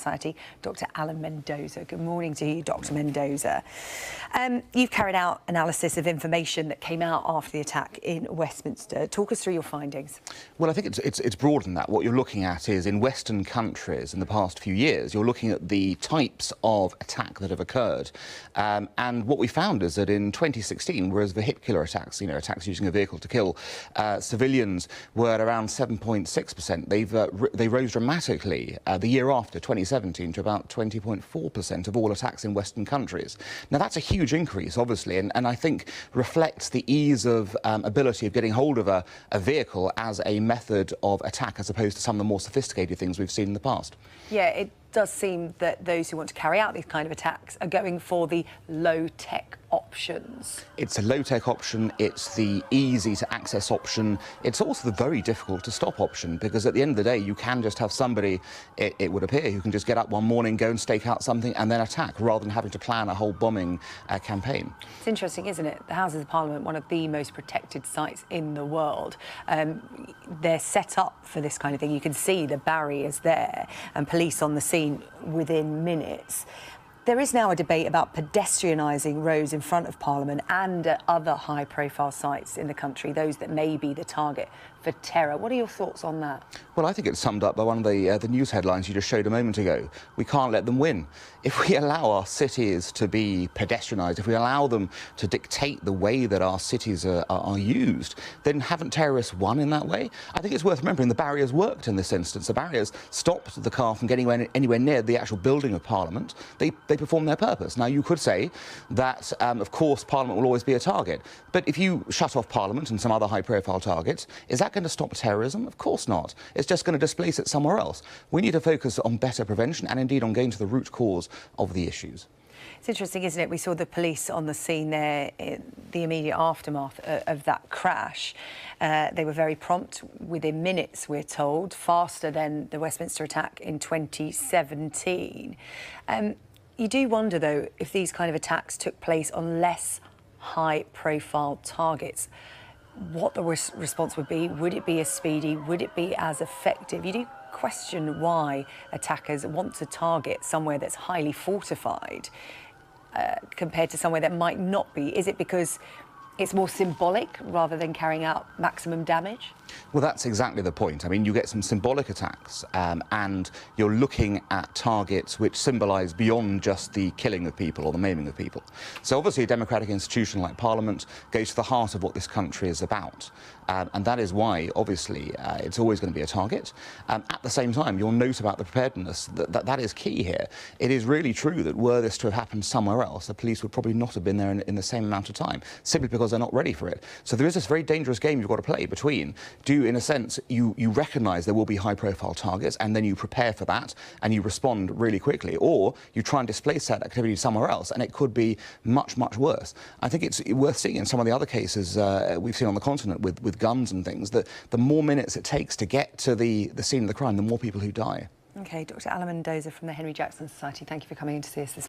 Society, Dr. Alan Mendoza. Good morning to you, Dr. Mendoza. You've carried out analysis of information that came out after the attack in Westminster. Talk us through your findings. Well, I think it's broader than that. What you're looking at is in Western countries in the past few years, you're looking at the types of attack that have occurred. And what we found is that in 2016, whereas vehicular attacks, attacks using a vehicle to kill civilians, were at around 7.6%, they rose dramatically the year after, 2017, to about 20.4% of all attacks in Western countries. Now, that's a huge increase, obviously, and I think reflects the ease of ability of getting hold of a vehicle as a method of attack, as opposed to some of the more sophisticated things we've seen in the past. Yeah, it does seem that those who want to carry out these kind of attacks are going for the low-tech options. It's a low-tech option, it's the easy-to-access option, it's also the very difficult-to-stop option, because at the end of the day, you can just have somebody, it would appear, who can just get up one morning, go and stake out something and then attack, rather than having to plan a whole bombing campaign. It's interesting, isn't it? The Houses of Parliament, one of the most protected sites in the world. They're set up for this kind of thing. You can see the barriers there and police on the scene within minutes. There is now a debate about pedestrianising roads in front of Parliament and at other high-profile sites in the country, those that may be the target for terror. What are your thoughts on that? Well, I think it's summed up by one of the news headlines you just showed a moment ago. We can't let them win. If we allow our cities to be pedestrianised, if we allow them to dictate the way that our cities are used, then haven't terrorists won in that way? I think it's worth remembering the barriers worked in this instance. The barriers stopped the car from getting anywhere near the actual building of Parliament. They perform their purpose. Now, you could say that, of course, Parliament will always be a target. But if you shut off Parliament and some other high-profile targets, is that going to stop terrorism? Of course not. It's just going to displace it somewhere else. We need to focus on better prevention and, indeed, on getting to the root cause of the issues. It's interesting, isn't it? We saw the police on the scene there in the immediate aftermath of that crash. They were very prompt, within minutes, we're told, faster than the Westminster attack in 2017. You do wonder, though, if these kind of attacks took place on less high-profile targets, what the response would be. Would it be as speedy? Would it be as effective? You do question why attackers want to target somewhere that's highly fortified compared to somewhere that might not be. Is it because it's more symbolic rather than carrying out maximum damage? Well, that's exactly the point. I mean, you get some symbolic attacks and you're looking at targets which symbolise beyond just the killing of people or the maiming of people. So obviously a democratic institution like Parliament goes to the heart of what this country is about. And that is why, obviously, it's always going to be a target. At the same time, your note about the preparedness, that is key here. It is really true that were this to have happened somewhere else, the police would probably not have been there in the same amount of time, simply because they're not ready for it. So there is this very dangerous game you've got to play between, in a sense, you recognise there will be high-profile targets, and then you prepare for that, and you respond really quickly, or you try and displace that activity somewhere else, and it could be much, much worse. I think it's worth seeing in some of the other cases we've seen on the continent with guns and things, that the more minutes it takes to get to the scene of the crime, the more people who die. OK, Dr. Alan Mendoza from the Henry Jackson Society, thank you for coming in to see us this morning.